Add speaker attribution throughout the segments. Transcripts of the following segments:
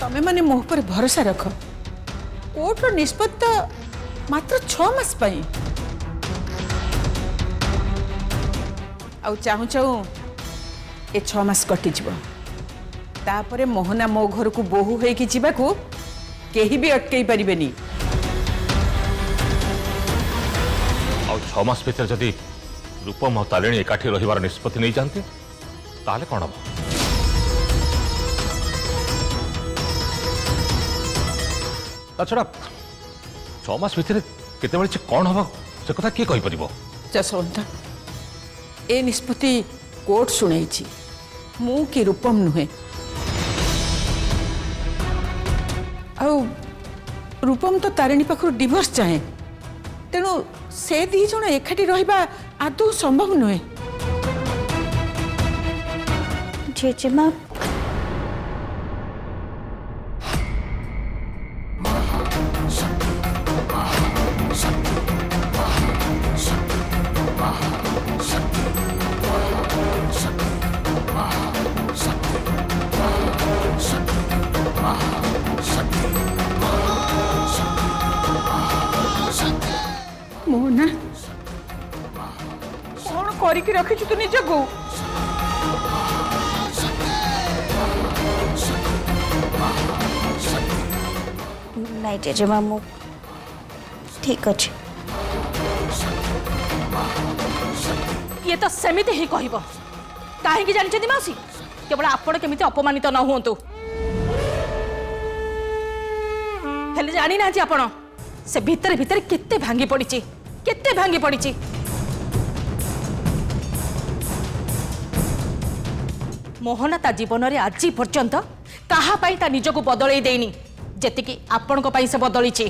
Speaker 1: तमें माने मोह पर भरोसा रख। कोर्टर निष्पत्ति तो मात्र 6 मास पाई। आउ चाहू चाहू ए 6 मास कटि जीव। तापरे मोहना मो घर को बोहू होइकी जीवाकू केही भी अटकई परिबेनी।
Speaker 2: और 6 मास भीतर जदि रूपम और तारिणी एकाठी रहिबार निष्पत्ति नहीं जानते ताले कौन हम? ताछड़ा 6 मास भीतर केते बेले कौन हम से कथा किए कहि परिबो?
Speaker 1: जसवंत ए निष्पत्ति कोर्ट शुणई मु कि रूपम नुहे। आउ रूपम तो तारिणी पाखु डिवोर्स चाहे। तेणु से दी जण एकाठी रहिबा आदौ संभव नुहे।
Speaker 3: जेजेमा
Speaker 1: मोहना कौन करके रखी तू निज को?
Speaker 3: नहीं जेजेमा मु ठीक अच्छे।
Speaker 4: ये तो सेमिति ही कहब कहीं जानते मौसी केवल आपण केमिति अपमानित न हुंतु हेले जानी ना आपण से भितर भितर केते भांगी पड़िची केते भांगी पड़िची। मोहना ता जीवन रे आज पर्यंत कहा पाई ता निज को बदलई देनी जेतिकी आपण को पाई से बदलीची।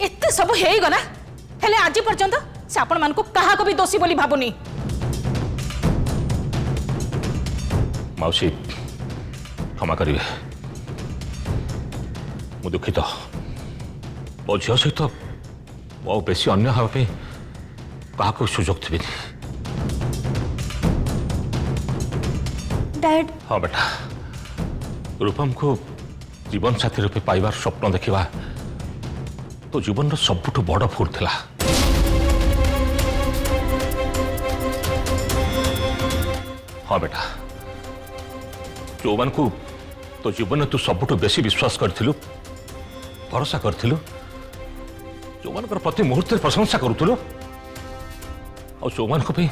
Speaker 4: एते सब हेई गना हेले आज पर्यंत से आपण मान को कहा को भी दोषी बोली भाबुनी।
Speaker 2: माउसी क्षमा करिए मु दुखित मो झील सहित बहुत बेसी अन्य हाँपी क्या सुजोग थी।
Speaker 3: डैड
Speaker 2: हाँ बेटा रूपम को जीवन साथी रूपे पाइबार स्वप्न देखा तो जीवन सबुठ बड़ भूल थिला। हाँ बेटा जो मान को तो जीवन तू सबुठ बेसी विश्वास करथिलु भरोसा करथिलु जो मान प्रति मुहूर्त प्रशंसा करुथिलु और जो मान को भी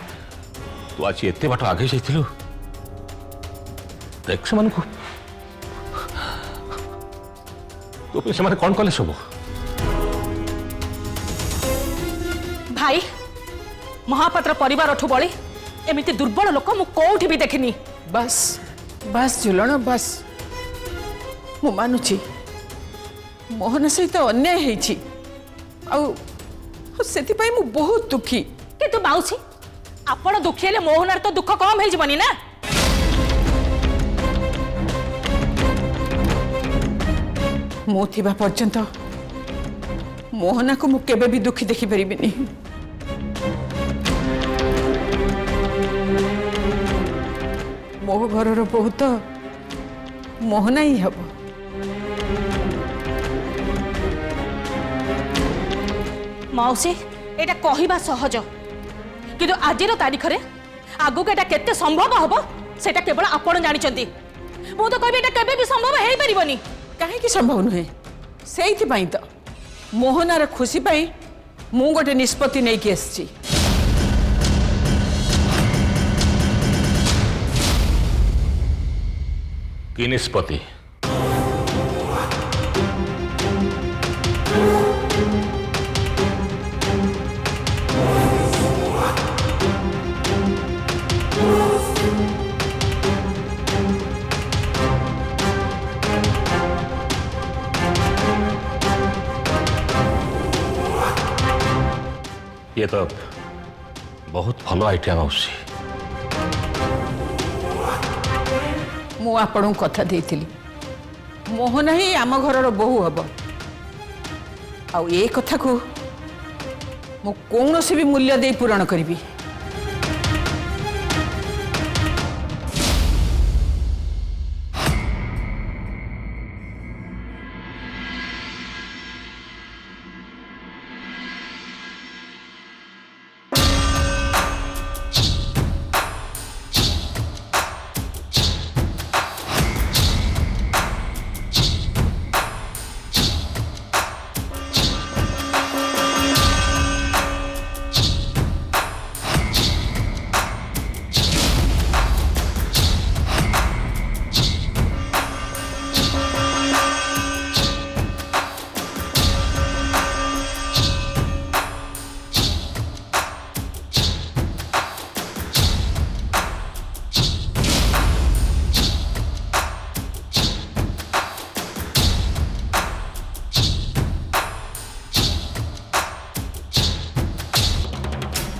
Speaker 2: तू आज एते बाट आगे जाइथिलु देख से मान को तो पे से माने कौन कले सब
Speaker 4: भाई महापात्र परिवार ठू बड़ी एमिति दुर्बल लोक मु कोठी भी देखिनी।
Speaker 1: बस बस झुलण बस मु मानुची मोहन सहित अन्याय हेछि सेति पाई मु बहुत दुखी।
Speaker 4: किंतु माउसी आपण दुखी हेले मोहनार तो दुख कम हे जीवनी ना।
Speaker 1: मु थिबा पर्यंत मोहना को मु केबे भी दुखी देखि परिबिनी। मो घरर बहुत मोहना ही हब।
Speaker 4: मौसी एटा कहिबा सहज किंतु आजिर तारीख रे आगु के एटा केते संभव हबो सेटा केवल आपण जानिचंती। मु तो कहबी एटा केबे भी संभव हेई परिबनी।
Speaker 1: काहे कि संभव नुहे सेइथि पई तो मोहनार खुशी पाई मु गोटे निष्पत्ति नहीं कि आछि।
Speaker 2: कि निष्पत्ति? ये तो बहुत भलो आइडिया मौसी।
Speaker 1: मु आपन कथा देइथिली मोहन ही आम घरर बहु हब आ ए कथा को मु कौन से भी मूल्य दे पूरण करी।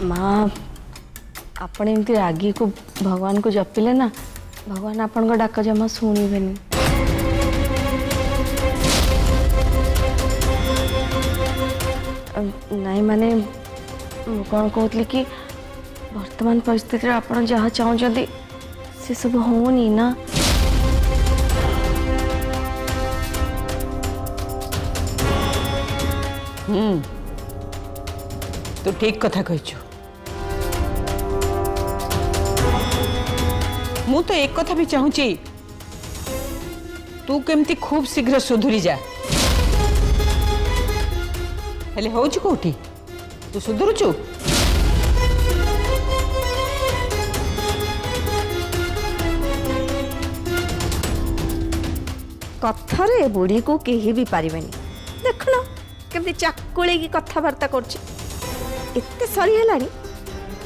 Speaker 5: माँ आपण एमती रागी को भगवान को जपिले ना भगवान आपण डाक जमा शुणिबेनी नाई माने कौन कहती कि वर्तमान परिस्थिति आप जहाँ चाहते से सब होनी ना
Speaker 1: तू ठीक कथा कहिଛୁ मु तो एक कथा भी चाहूची तू केमती खूब शीघ्र सुधुरी जा हेले होछु कोठी तू सुधुरुचु
Speaker 3: कथारे बुढ़ी को केही भी पारिबेनी देखलो केमती चाकुले की कथाबार्ता करछि एते सरी हेलानी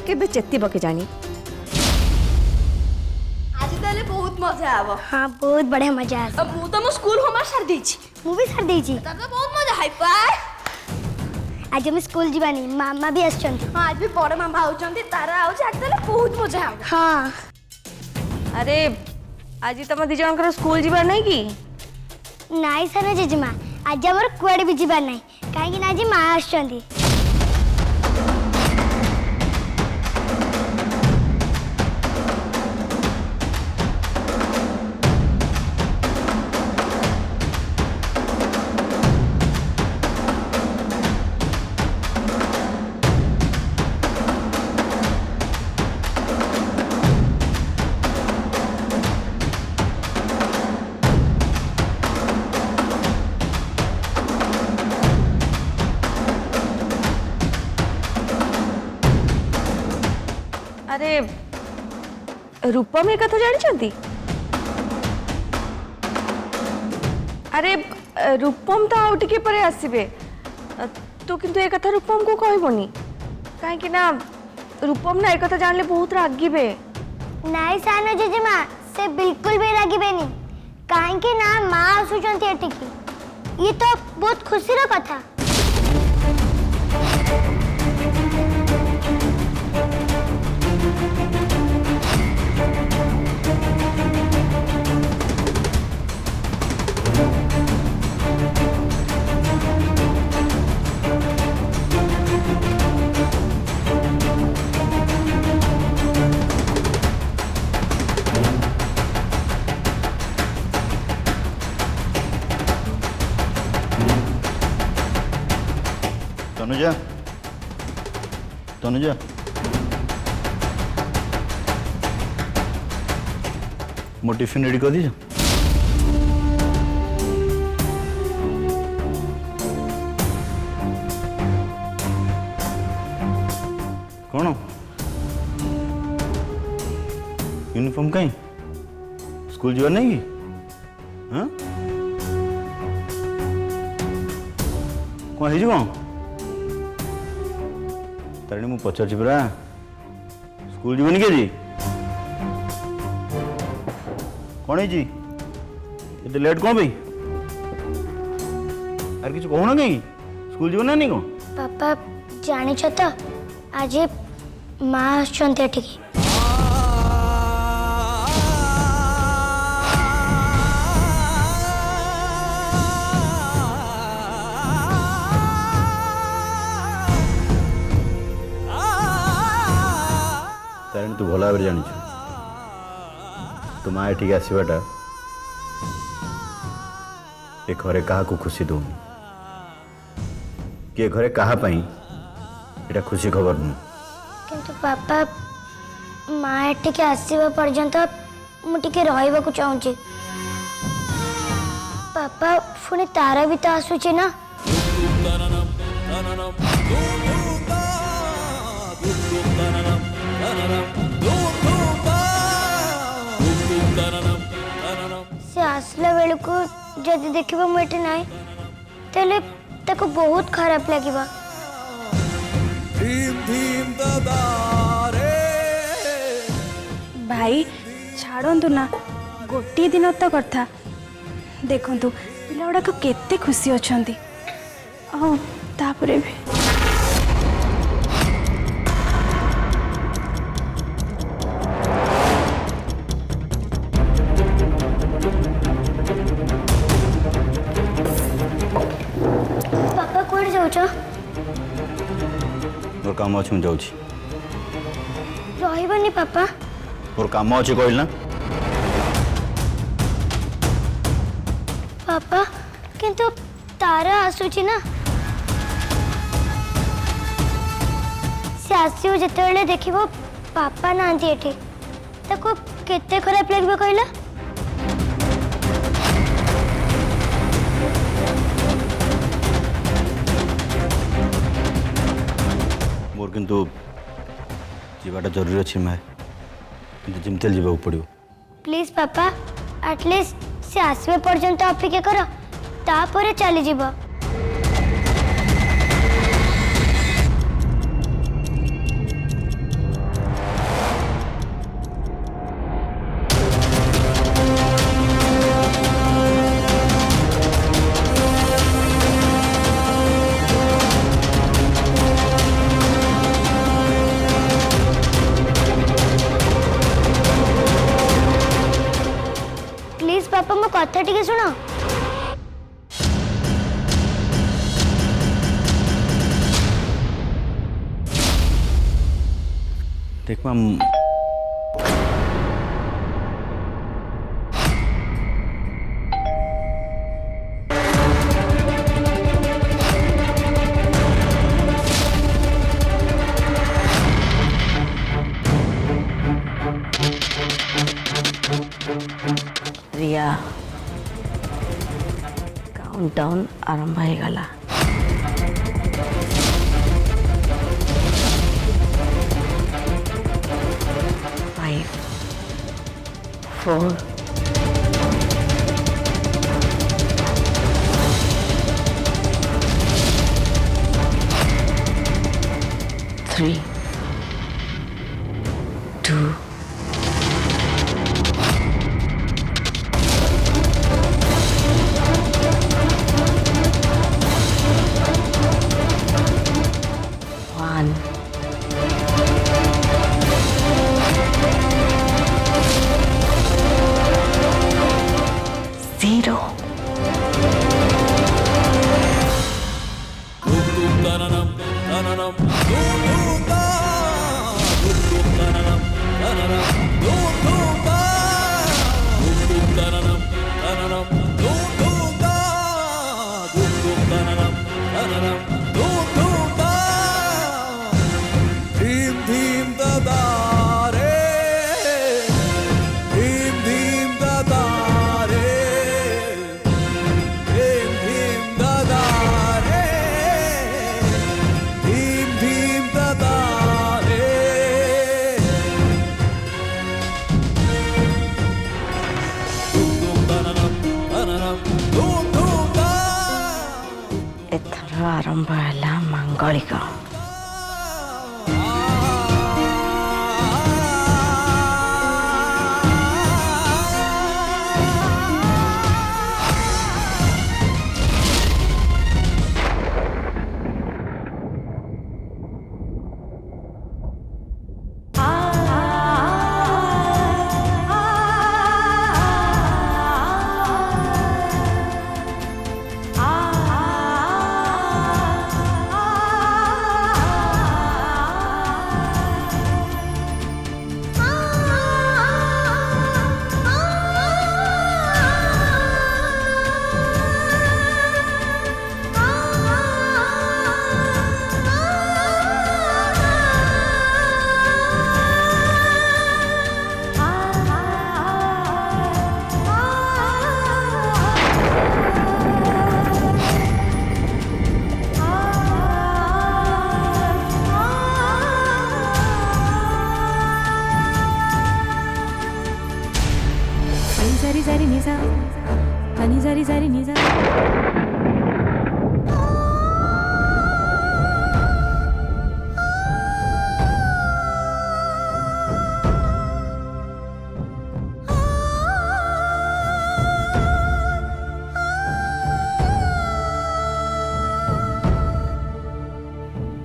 Speaker 3: केबे चेतिब के जानी
Speaker 6: आज ताले बहुत मजा आबो
Speaker 7: हाँ बहुत बढ़िया मजा आया
Speaker 6: अब मु तो मो स्कूल होमवर्क सार देछि
Speaker 7: मूवी छाड़ देजी
Speaker 6: तब बहुत मजा हाई पाए
Speaker 7: आज हम स्कूल जीवानी मामा भी आछंती
Speaker 6: हां आज भी बड़ मामा आउचंती तारा आउछ आज ताले बहुत मजा आबो
Speaker 7: हाँ
Speaker 5: अरे आज तुम दी जन स्कूल जीवार नहीं कि
Speaker 7: नाई सारा जेजेमा आज हमर कुआडे भी जीवार नहीं काहे कि आज माँ आछंती
Speaker 5: अरे रूपम एक कथा जानी अरे रूपम तो आउ टिके परे आसीबे तू किंतु एक कथा रूपम को कहबोनी काहे कि ना रूपम ना एक कथा जानले बहुत रागिबे
Speaker 7: नाई सारा जेजेमा से बिल्कुल भी रागिबेनी काहे कि ना माँ आछुचंती एटिकी ये तो बहुत खुशी रो कथा
Speaker 8: तनुजा तनुजा मो टिफिन रेडी कर दीजिए कौन यूनिफॉर्म कहीं स्कूल जीवन नहीं कि हाँ कौन है कौन तारिणी मु पचार परा स्कूल जीवन के जी कौन है जी ये लेट कौन भाई यार किसी कहूना कहीं स्कूल जीवन ना नहीं कौन
Speaker 7: पापा जानी तो आज माँ आछंती एटिकी
Speaker 8: तारिणी तू भला भाव जानी तो माँ एठिक आसवाटा ए घरे क्या खुशी दौनी कि घरे क्या एटा खुशी खबर नुह
Speaker 7: किंतु पापा माँ एटिके आसवा पर्यंत मुझे रहा चाहूँगी पापा पुणी तारा भी तो आसूची ना से आसला बेलू को जदि देखा मुझे ना तेले ताको बहुत खराब लगे
Speaker 9: भाई छाड़ू ना गोटे दिन तो कथा देखु पिला गुड़ाक केते खुशी अच्छा भी
Speaker 7: कुआड़े जाऊछ
Speaker 8: मोर काम अच्छे मुझे
Speaker 7: रहबनी पापा
Speaker 8: मोर काम अच्छे कहल ना
Speaker 7: पापा किंतु तारा आसुची ना से आसो जिते देखो पापा नांती एठी ताको केते खराब लगबे कहला
Speaker 8: मोर किंतु जीवाटा जरूरी अच्छी माए किंतु जिमते जीवा पड़ो
Speaker 7: प्लीज पापा एटलिस्ट से आसवे पर्यंत अपेक्षा कर तापर चली जीव प्लीज पापा मो कथा टिके सुनो
Speaker 8: देख मां
Speaker 3: रिया काउंटडाउन आरंभ हो गला 5 4 3 2 1 0
Speaker 10: धीम धीम दादा रे धीम धीम दादा रे धीम धीम दादा रे धीम धीम दादा रे धूम धूम दाननम दाननम धूम धूम दा
Speaker 3: एथर आरंभ है मांगलिक
Speaker 9: Zari zari niza, pani zari zari niza.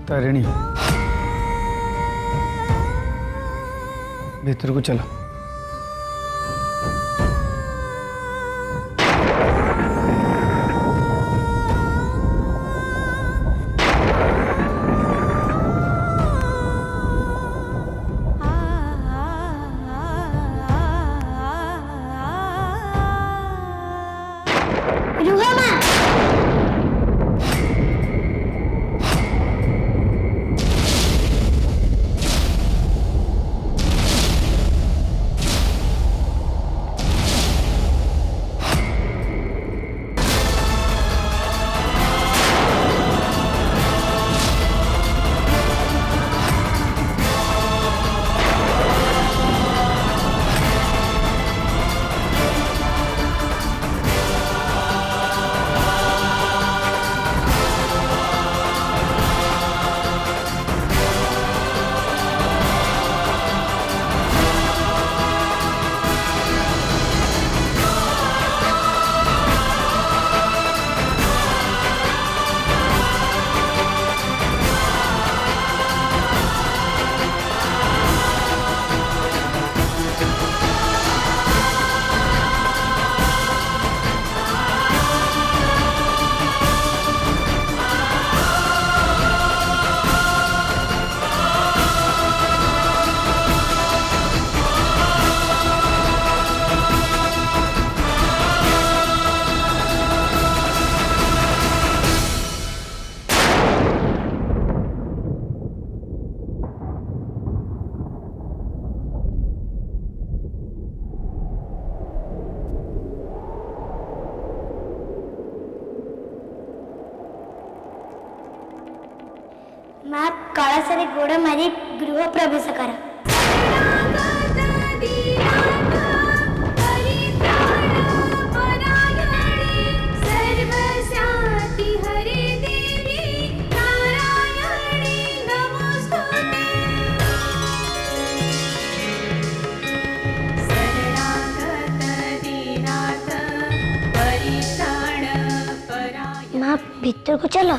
Speaker 11: Tarini भीतर को चलो।
Speaker 7: माँ कलश गोड़ मारी गृह प्रवेश कर माँ भीतर को चलो।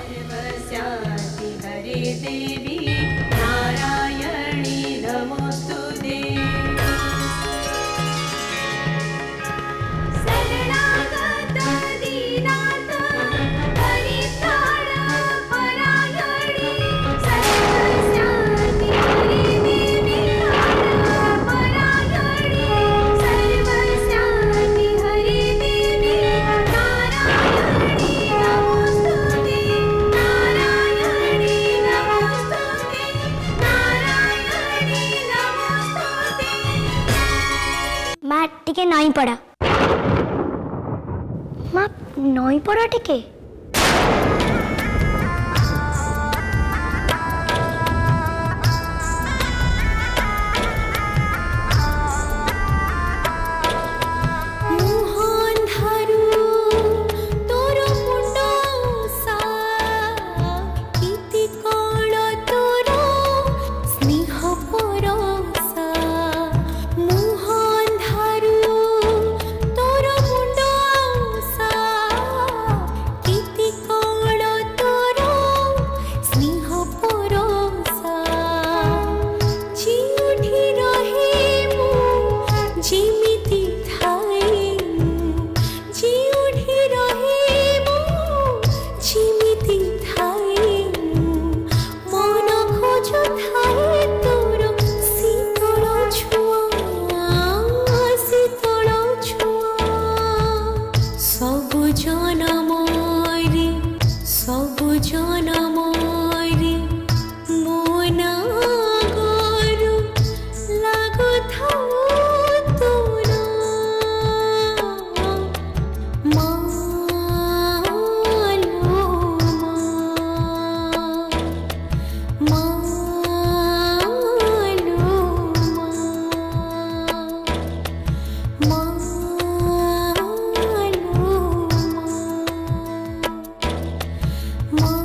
Speaker 7: माँ टिके नई पड़ा। माँ नई पड़ा टिके। माँ